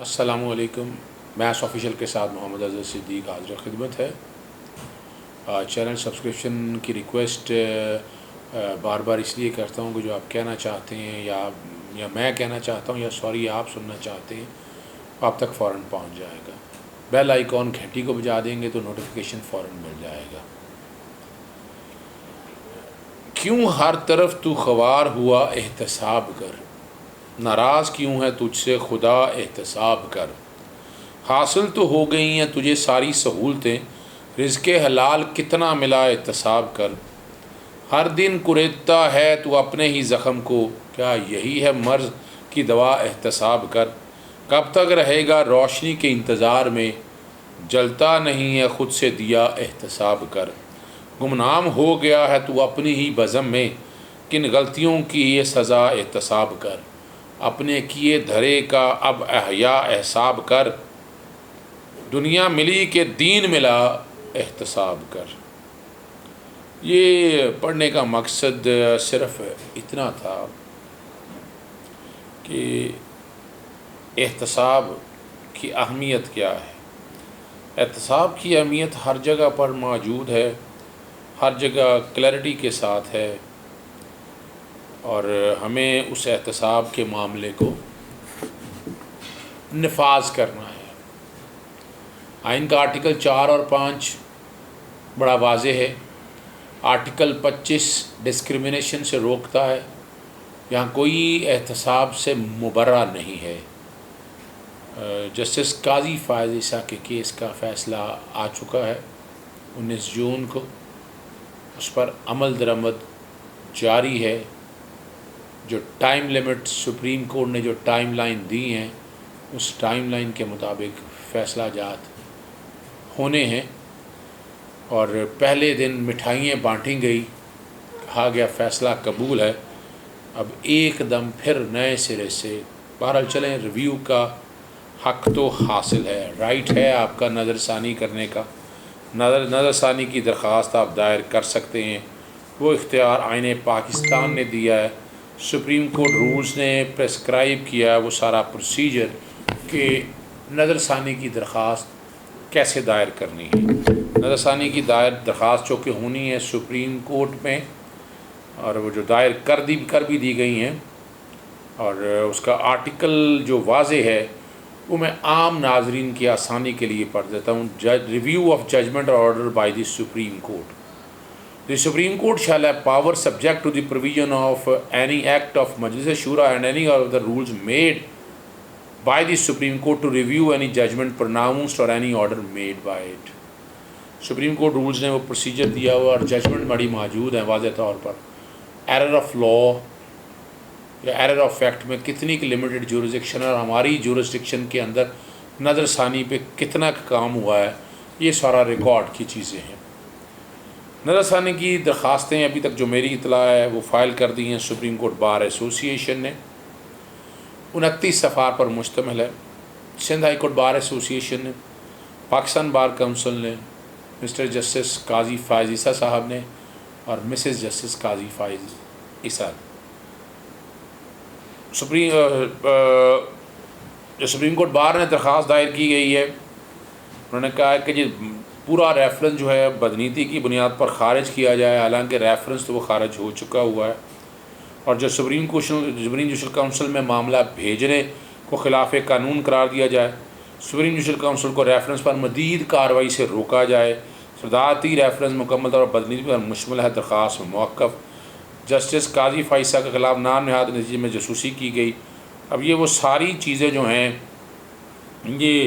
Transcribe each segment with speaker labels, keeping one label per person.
Speaker 1: السلام علیکم. Mass official کے ساتھ محمد اظہر صدیق حاضر خدمت ہے. چینل سبسکرپشن کی ریکویسٹ بار بار اس لیے کرتا ہوں کہ جو آپ کہنا چاہتے ہیں یا میں کہنا چاہتا ہوں یا آپ سننا چاہتے ہیں آپ تک فوراً پہنچ جائے گا. بیل آئیکن گھنٹی کو بجا دیں گے تو نوٹیفیکیشن فوراً مل جائے گا. کیوں ہر طرف تو خوار ہوا احتساب کر، ناراض کیوں ہے تجھ سے خدا احتساب کر. حاصل تو ہو گئی ہیں تجھے ساری سہولتیں، رزق حلال کتنا ملا احتساب کر. ہر دن کریدتا ہے تو اپنے ہی زخم کو، کیا یہی ہے مرض کی دوا احتساب کر. کب تک رہے گا روشنی کے انتظار میں، جلتا نہیں ہے خود سے دیا احتساب کر. گمنام ہو گیا ہے تو اپنی ہی بزم میں، کن غلطیوں کی یہ سزا احتساب کر. اپنے کیے دھرے کا اب احیا احساب کر، دنیا ملی کہ دین ملا احتساب کر. یہ پڑھنے کا مقصد صرف اتنا تھا کہ احتساب کی اہمیت کیا ہے. احتساب کی اہمیت ہر جگہ پر موجود ہے، ہر جگہ کلیئرٹی کے ساتھ ہے، اور ہمیں اس احتساب کے معاملے کو نفاذ کرنا ہے. آئین کا آرٹیکل 4 اور 5 بڑا واضح ہے. آرٹیکل 25 ڈسکریمنیشن سے روکتا ہے. یہاں کوئی احتساب سے مبرہ نہیں ہے. جسٹس قاضی فائز عیسیٰ کے کیس کا فیصلہ آ چکا ہے 19 جون کو. اس پر عمل درآمد جاری ہے. جو ٹائم لیمٹ سپریم کورٹ نے جو ٹائم لائن دی ہیں اس ٹائم لائن کے مطابق فیصلہ جات ہونے ہیں. اور پہلے دن مٹھائیاں بانٹی گئی، کہا گیا فیصلہ قبول ہے. اب ایک دم پھر نئے سرے سے بہرحال چلیں، ریویو کا حق تو حاصل ہے، رائٹ ہے آپ کا نظر ثانی کرنے کا. نظر ثانی کی درخواست آپ دائر کر سکتے ہیں، وہ اختیار آئین پاکستان نے دیا ہے. سپریم کورٹ رولز نے پرسکرائب کیا ہے وہ سارا پروسیجر کہ نظر ثانی کی درخواست کیسے دائر کرنی ہے. نظر ثانی کی درخواست چونکہ ہونی ہے سپریم کورٹ میں، اور وہ جو دائر کر بھی دی گئی ہیں، اور اس کا آرٹیکل جو واضح ہے وہ میں عام ناظرین کی آسانی کے لیے پڑھ دیتا ہوں. Review of judgment order by the supreme court. The Supreme Court shall have power subject to the provision of any act of Majlis Shura and any of the rules made by the Supreme Court to review any judgment pronounced or any order made by it. Supreme Court rules نے وہ procedure دیا ہوا اور judgment بڑی موجود ہیں واضح طور پر. ایرر آف لا یا ایرر آف فیکٹ میں کتنی کی لمیٹڈ جورسڈکشن اور ہماری جورسڈکشن کے اندر نظر ثانی پہ کتنا کام ہوا ہے، یہ سارا ریکارڈ کی چیزیں ہیں. نظر ثانی کی درخواستیں ابھی تک جو میری اطلاع ہے وہ فائل کر دی ہیں سپریم کورٹ بار ایسوسی ایشن نے. 29 صفحات پر مشتمل ہے. سندھ ہائی کورٹ بار ایسوسی ایشن نے، پاکستان بار کونسل نے، مسٹر جسٹس قاضی فائز عیسیٰ صاحب نے، اور مسز جسٹس قاضی فائز عیسیٰ. سپریم کورٹ بار نے درخواست دائر کی گئی ہے. انہوں نے کہا ہے کہ جی پورا ریفرنس جو ہے بدنیتی کی بنیاد پر خارج کیا جائے، حالانکہ ریفرنس تو وہ خارج ہو چکا ہوا ہے. اور جو سپریم جوڈیشل کونسل میں معاملہ بھیجنے کو خلاف قانون قرار دیا جائے. سپریم جوڈیشل کونسل کو ریفرنس پر مزید کارروائی سے روکا جائے. صدارتی ریفرنس مکمل طور پر بدنیتی پر مشتمل ہے، درخواست موقف. جسٹس قاضی فائز کے خلاف نام نہاد نتیجے میں جاسوسی کی گئی. اب یہ وہ ساری چیزیں جو ہیں یہ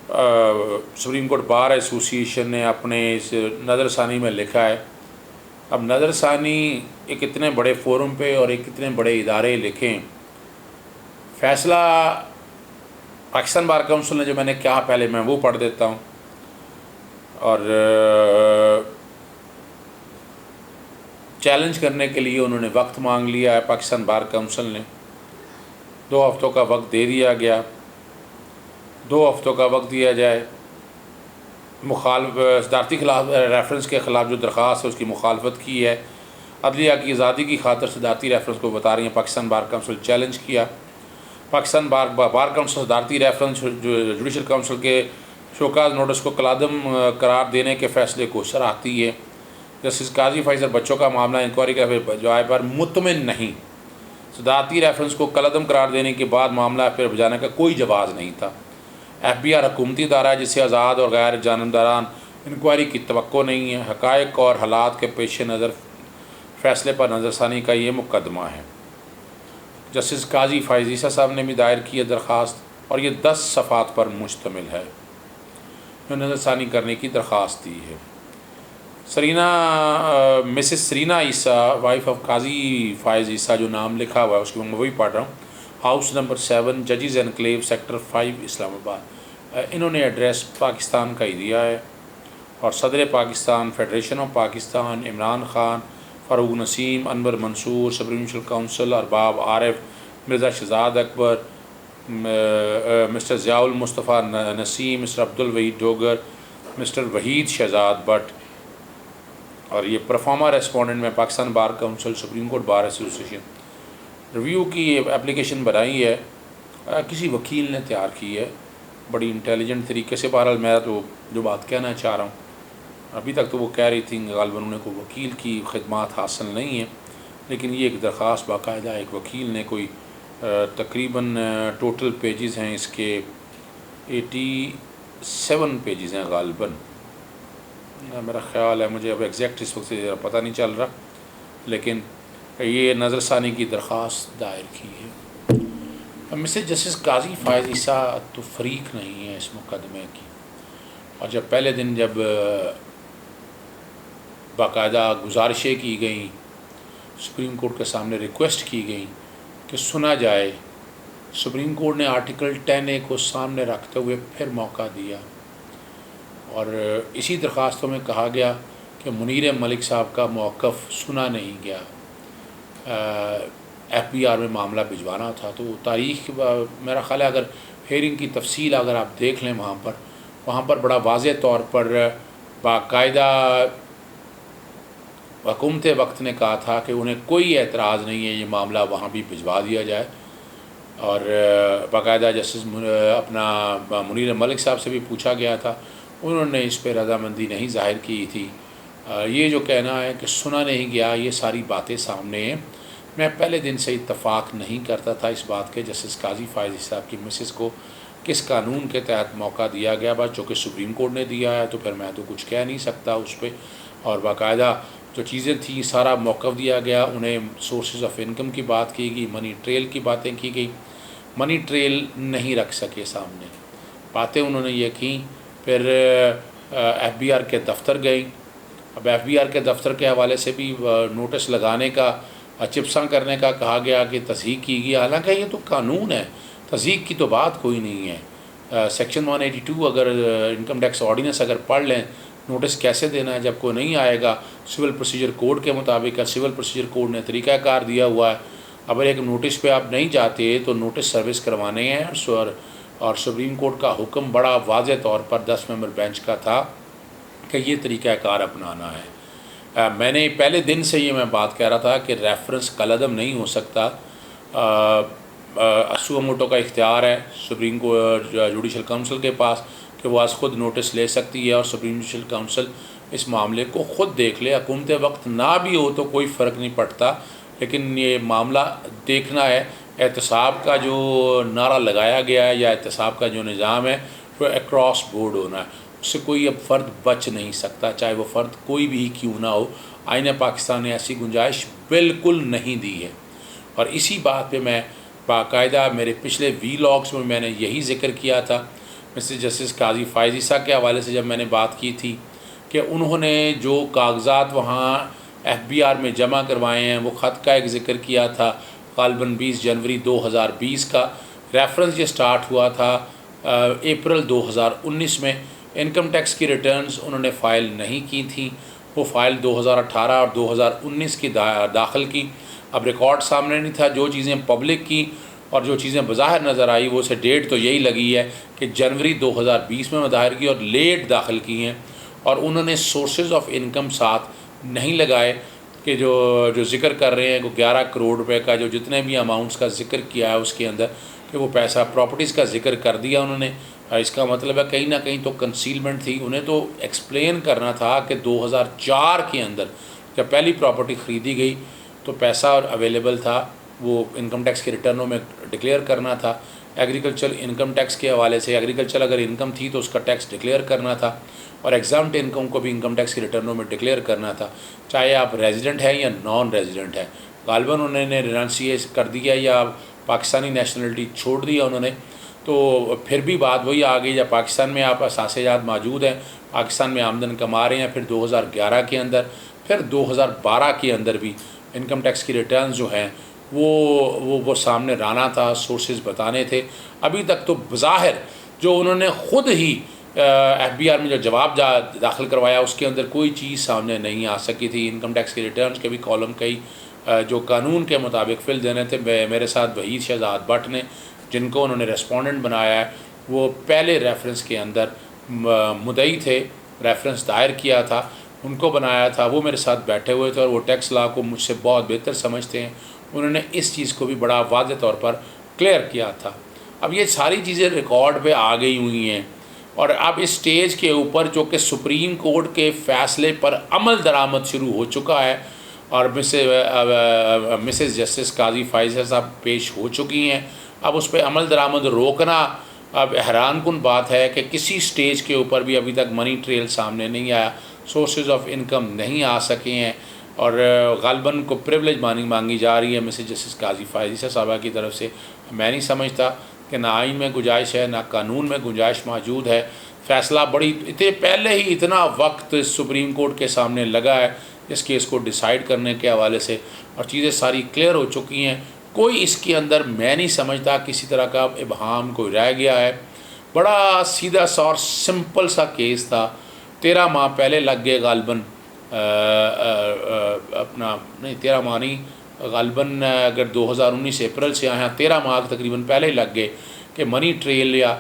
Speaker 1: سپریم کورٹ بار ایسوسی ایشن نے اپنے اس نظر ثانی میں لکھا ہے. اب نظر ثانی ایک اتنے بڑے فورم پہ اور ایک اتنے بڑے ادارے لکھیں. فیصلہ پاکستان بار کونسل نے جو میں نے کہا پہلے میں وہ پڑھ دیتا ہوں. اور چیلنج کرنے کے لیے انہوں نے وقت مانگ لیا ہے. پاکستان بار کونسل نے 2 ہفتوں کا وقت دے دیا گیا. 2 ہفتوں کا وقت دیا جائے. صدارتی خلاف ریفرنس کے خلاف جو درخواست ہے اس کی مخالفت کی ہے. عدلیہ کی آزادی کی خاطر صدارتی ریفرنس کو بتا رہی ہیں پاکستان بار کونسل چیلنج کیا. پاکستان بار کونسل صدارتی ریفرنس جوڈیشل کونسل کے شوکاز نوٹس کو کالعدم قرار دینے کے فیصلے کو سراہتی ہے۔ جسٹس قاضی فائزر بچوں کا معاملہ انکوائری کا جائے پر مطمئن نہیں۔ صدارتی ریفرنس کو کالعدم قرار دینے کے بعد معاملہ پھر بجانے کا کوئی جواز نہیں تھا۔ ایف بی آر حکومتی ادارہ ہے جسے آزاد اور غیر جانبداران انکوائری کی توقع نہیں ہے۔ حقائق اور حالات کے پیش نظر فیصلے پر نظر ثانی کا یہ مقدمہ ہے۔ جسٹس قاضی فائز عیسیٰ صاحب نے بھی دائر کی ہے درخواست، اور یہ 10 صفحات پر مشتمل ہے۔ نظر ثانی کرنے کی درخواست دی ہے۔ Mrs Serena Isa, wife of قاضی فائز عیسیٰ، جو نام لکھا ہوا ہے اس کو میں وہی پڑھ رہا ہوں، ہاؤس نمبر 7 ججز انکلیو سیکٹر 5 اسلام آباد۔ انہوں نے ایڈریس پاکستان کا ہی دیا ہے، اور صدر Pakistan, federation of Pakistan, Imran Khan, Farooq Naseem, Anwar Mansoor, supreme judicial council, Arbab Arif, Mirza Shahzad Akbar, mister Zia ul Mustafa Naseem, mister Abdul Waheed Dogar, mister Waheed Shahzad Butt, اور یہ پرفارما ریسپونڈنٹ میں Pakistan bar council, supreme court bar association. Review کی اپلیکیشن بنائی ہے، کسی وکیل نے تیار کی ہے بڑی انٹیلیجنٹ طریقے سے۔ بہرحال میں تو جو بات کہنا چاہ رہا ہوں، ابھی تک تو وہ کہہ رہی تھیں غالباً انہیں کوئی وکیل کی خدمات حاصل نہیں ہیں، لیکن یہ ایک درخواست باقاعدہ ایک وکیل نے کوئی تقریباً ٹوٹل پیجز ہیں اس کے 87 پیجز ہیں غالباً، میرا خیال ہے، مجھے اب ایگزیکٹ اس وقت سے پتہ نہیں چل رہا، لیکن یہ نظر ثانی کی درخواست دائر کی ہے۔ مسز جسٹس قاضی فائز عیسیٰ تو فریق نہیں ہے اس مقدمے کی، اور جب پہلے دن جب باقاعدہ گزارشیں کی گئیں، سپریم کورٹ کے سامنے ریکویسٹ کی گئی کہ سنا جائے، سپریم کورٹ نے آرٹیکل 10A کو سامنے رکھتے ہوئے پھر موقع دیا، اور اسی درخواستوں میں کہا گیا کہ منیر ملک صاحب کا موقف سنا نہیں گیا، ایف بی آر میں معاملہ بھجوانا تھا۔ تو تاریخ میرا خیال ہے اگر ہیئرنگ کی تفصیل اگر آپ دیکھ لیں وہاں پر بڑا واضح طور پر باقاعدہ حکومت وقت نے کہا تھا کہ انہیں کوئی اعتراض نہیں ہے یہ معاملہ وہاں بھی بھجوا دیا جائے، اور باقاعدہ جسٹس اپنا منیر ملک صاحب سے بھی پوچھا گیا تھا، انہوں نے اس پہ رضامندی نہیں ظاہر کی تھی۔ یہ جو کہنا ہے کہ سنا نہیں گیا، یہ ساری باتیں سامنے ہیں۔ میں پہلے دن سے اتفاق نہیں کرتا تھا اس بات کے جسٹس قاضی فائز صاحب کی مسز کو کس قانون کے تحت موقع دیا گیا، بس جو کہ سپریم کورٹ نے دیا ہے تو پھر میں تو کچھ کہہ نہیں سکتا اس پہ، اور باقاعدہ جو چیزیں تھیں سارا موقف دیا گیا، انہیں سورسز آف انکم کی بات کی گئی، منی ٹریل کی باتیں کی گئی، منی ٹریل نہیں رکھ سکے سامنے، باتیں انہوں نے یہ کیں۔ پھر ایف بی آر کے دفتر گئیں، اب ایف بی آر کے دفتر کے حوالے سے بھی نوٹس لگانے کا، چپساں کرنے کا کہا گیا کہ تصحیح کی گئی، حالانکہ یہ تو قانون ہے، تصحیح کی تو بات کوئی نہیں ہے۔ سیکشن 182 اگر انکم ٹیکس آرڈیننس اگر پڑھ لیں، نوٹس کیسے دینا ہے جب کوئی نہیں آئے گا، سول پروسیجر کوڈ کے مطابق ہے، سول پروسیجر کوڈ نے طریقہ کار دیا ہوا ہے، اگر ایک نوٹس پہ آپ نہیں جاتے تو نوٹس سروس کروانے ہیں، اور سپریم کورٹ کا حکم بڑا واضح طور پر 10 ممبر بینچ کا تھا کہ یہ طریقہ کار اپنانا ہے۔ میں نے پہلے دن سے یہ میں بات کہہ رہا تھا کہ ریفرنس کالعدم نہیں ہو سکتا، سو موٹو کا اختیار ہے سپریم جوڈیشل کونسل کے پاس کہ وہ از خود نوٹس لے سکتی ہے، اور سپریم جوڈیشل کونسل اس معاملے کو خود دیکھ لے، حکومت وقت نہ بھی ہو تو کوئی فرق نہیں پڑتا، لیکن یہ معاملہ دیکھنا ہے۔ احتساب کا جو نعرہ لگایا گیا ہے یا احتساب کا جو نظام ہے وہ اکراس بورڈ ہونا ہے، اس سے کوئی اب فرد بچ نہیں سکتا، چاہے وہ فرد کوئی بھی کیوں نہ ہو۔ آئین پاکستان نے ایسی گنجائش بالکل نہیں دی ہے، اور اسی بات پہ میں باقاعدہ میرے پچھلے ویلاگس میں نے یہی ذکر کیا تھا۔ مسٹر جسٹس قاضی فائز عیسیٰ کے حوالے سے جب میں نے بات کی تھی کہ انہوں نے جو کاغذات وہاں ایف بی آر میں جمع کروائے ہیں، وہ خط کا ایک ذکر کیا تھا غالباً 20 جنوری 2020 کا، ریفرنس یہ سٹارٹ ہوا تھا اپریل 2019 میں۔ انکم ٹیکس کی ریٹرنز انہوں نے فائل نہیں کی تھیں، وہ فائل 2018 اور 2019 کی داخل کی۔ اب ریکارڈ سامنے نہیں تھا، جو چیزیں پبلک کی اور جو چیزیں بظاہر نظر آئی وہ سے ڈیٹ تو یہی لگی ہے کہ جنوری 2020 میں ظاہر کی اور لیٹ داخل کی ہیں، اور انہوں نے سورسز آف انکم ساتھ نہیں لگائے کہ جو ذکر کر رہے ہیں کہ 11 کروڑ روپے کا جو جتنے بھی اماؤنٹس کا ذکر کیا ہے اس کے اندر کہ وہ پیسہ پراپرٹیز کا ذکر کر دیا انہوں نے، اس کا مطلب ہے کہیں نہ کہیں تو کنسیلمنٹ تھی. انہیں تو ایکسپلین کرنا تھا کہ 2004 کے اندر جب پہلی پراپرٹی خریدی گئی تو پیسہ اویلیبل تھا، وہ انکم ٹیکس کے ریٹرنوں میں ڈکلیئر کرنا تھا. ایگریکلچر انکم ٹیکس کے حوالے سے ایگریکلچر اگر انکم تھی تو اس کا ٹیکس ڈکلیئر کرنا تھا، اور ایگزامٹ انکم کو بھی انکم ٹیکس کے ریٹرنوں میں ڈکلیئر کرنا تھا، چاہے آپ ریزیڈنٹ ہیں یا نان ریزیڈنٹ ہیں. غالباً انہوں نے رینانسیٹ کر دیا یا پاکستانی نیشنلٹی چھوڑ دیا انہوں نے، تو پھر بھی بات وہی آ گئی. جب پاکستان میں آپ اثاثے جات موجود ہیں، پاکستان میں آمدن کما رہے ہیں، پھر 2011 کے اندر، پھر 2012 کے اندر بھی انکم ٹیکس کی ریٹرنز جو ہیں وہ سامنے لانا تھا، سورسز بتانے تھے. ابھی تک تو بظاہر جو انہوں نے خود ہی ایف بی آر میں جو جواب داخل کروایا اس کے اندر کوئی چیز سامنے نہیں آ سکی تھی. انکم ٹیکس کے ریٹرنز کے بھی کالم کئی جو قانون کے مطابق فل دینے تھے. میرے ساتھ وحید شہزاد بٹ نے، جن کو انہوں نے ریسپونڈنٹ بنایا ہے، وہ پہلے ریفرنس کے اندر مدعی تھے، ریفرنس دائر کیا تھا، ان کو بنایا تھا. وہ میرے ساتھ بیٹھے ہوئے تھے اور وہ ٹیکس لا کو مجھ سے بہت بہتر سمجھتے ہیں. انہوں نے اس چیز کو بھی بڑا واضح طور پر کلیئر کیا تھا. اب یہ ساری چیزیں ریکارڈ پہ آ گئی ہوئی ہیں، اور اب اس سٹیج کے اوپر جو کہ سپریم کورٹ کے فیصلے پر عمل درآمد شروع ہو چکا ہے، اور مسز جسٹس قاضی فائزہ صاحب پیش ہو چکی ہیں. اب اس پہ عمل درآمد روکنا اب حیران کن بات ہے کہ کسی سٹیج کے اوپر بھی ابھی تک منی ٹریل سامنے نہیں آیا، سورسز آف انکم نہیں آ سکے ہیں، اور غالباً کو پریولیج مانگی جا رہی ہے مسز جسٹس قاضی فائزہ صاحبہ کی طرف سے. میں نہیں سمجھتا کہ نہ آئین میں گنجائش ہے نہ قانون میں گنجائش موجود ہے. فیصلہ پہلے ہی اتنا وقت سپریم کورٹ کے سامنے لگا ہے اس کیس کو ڈیسائیڈ کرنے کے حوالے سے، اور چیزیں ساری کلیئر ہو چکی ہیں. کوئی اس کے اندر میں نہیں سمجھتا کسی طرح کا ابہام کوئی رہ گیا ہے. بڑا سیدھا سا اور سمپل سا کیس تھا. 13 ماہ پہلے لگ گئے غالباً، اپنا نہیں 13 ماہ نہیں، غالباً اگر 2019 اپریل سے آئے ہیں 13 ماہ تقریباً پہلے لگ گئے کہ منی ٹریل یا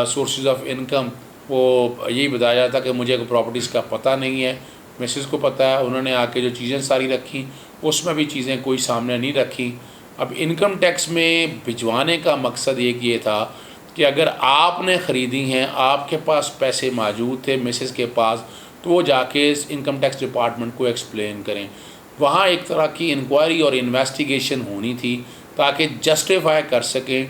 Speaker 1: سورسز آف انکم، وہ یہی بتایا جاتا کہ مجھے پراپرٹیز کا پتہ نہیں ہے، مسز کو پتہ ہے. انہوں نے آ کے جو چیزیں ساری رکھی اس میں بھی چیزیں کوئی سامنے نہیں رکھی. اب انکم ٹیکس میں بھجوانے کا مقصد ایک یہ تھا کہ اگر آپ نے خریدی ہیں، آپ کے پاس پیسے موجود تھے مسز کے پاس، تو وہ جا کے انکم ٹیکس ڈپارٹمنٹ کو ایکسپلین کریں. وہاں ایک طرح کی انکوائری اور انویسٹیگیشن ہونی تھی تاکہ جسٹیفائی کر سکیں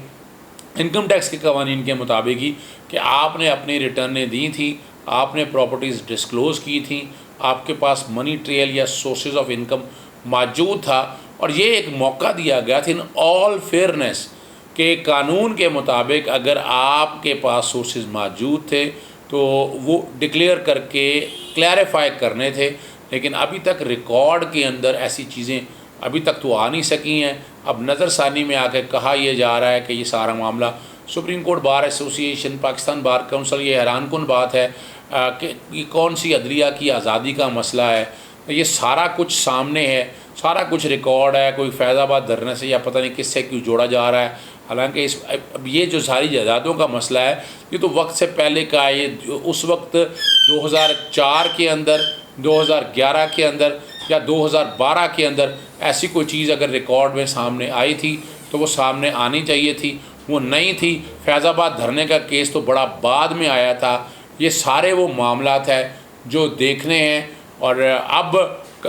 Speaker 1: انکم ٹیکس کے قوانین کے مطابق ہی کہ آپ نے اپنی ریٹرنیں دی تھیں، آپ نے پراپرٹیز ڈسکلوز کی تھیں، آپ کے پاس منی ٹریل یا سورسز آف انکم موجود تھا. اور یہ ایک موقع دیا گیا تھا ان آل فیئرنیس کہ قانون کے مطابق اگر آپ کے پاس سورسز موجود تھے تو وہ ڈکلیئر کر کے کلیریفائی کرنے تھے. لیکن ابھی تک ریکارڈ کے اندر ایسی چیزیں ابھی تک تو آ نہیں سکی ہیں. اب نظر ثانی میں آ کے کہا یہ جا رہا ہے کہ یہ سارا معاملہ سپریم کورٹ بار ایسوسی ایشن، پاکستان بار کونسل، یہ حیران کن بات ہے کہ یہ کون سی عدلیہ کی آزادی کا مسئلہ ہے. یہ سارا کچھ سامنے ہے، سارا کچھ ریکارڈ ہے. کوئی فیض آباد دھرنے سے یا پتہ نہیں کس سے کیوں جوڑا جا رہا ہے، حالانکہ اب یہ جو ساری جائیدادوں کا مسئلہ ہے یہ تو وقت سے پہلے کا ہے. یہ اس وقت 2004 کے اندر، 2011 کے اندر یا 2012 کے اندر ایسی کوئی چیز اگر ریکارڈ میں سامنے آئی تھی تو وہ سامنے آنی چاہیے تھی، وہ نہیں تھی. فیض آباد دھرنے کا کیس تو بڑا بعد میں آیا تھا. یہ سارے وہ معاملات ہیں جو دیکھنے ہیں، اور اب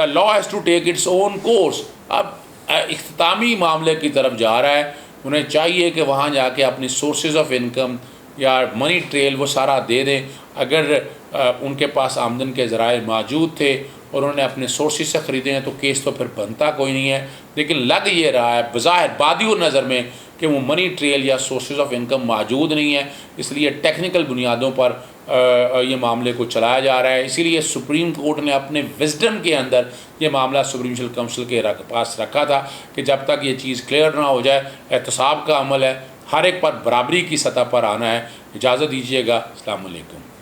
Speaker 1: law has to take its own course. اب اختتامی معاملے کی طرف جا رہا ہے. انہیں چاہیے کہ وہاں جا کے اپنی سورسز آف انکم یا منی ٹریل وہ سارا دے دیں. اگر ان کے پاس آمدن کے ذرائع موجود تھے اور انہوں نے اپنے سورسز سے خریدے ہیں تو کیس تو پھر بنتا کوئی نہیں ہے. لیکن لگ یہ رہا ہے بظاہر بادی نظر میں کہ وہ منی ٹریل یا سورسز آف انکم موجود نہیں ہے، اس لیے ٹیکنیکل بنیادوں پر یہ معاملے کو چلایا جا رہا ہے. اسی لیے سپریم کورٹ نے اپنے وزڈم کے اندر یہ معاملہ سپریم جوڈیشل کونسل کے پاس رکھا تھا کہ جب تک یہ چیز کلیئر نہ ہو جائے، احتساب کا عمل ہے، ہر ایک پر برابری کی سطح پر آنا ہے. اجازت دیجیے گا. السلام علیکم.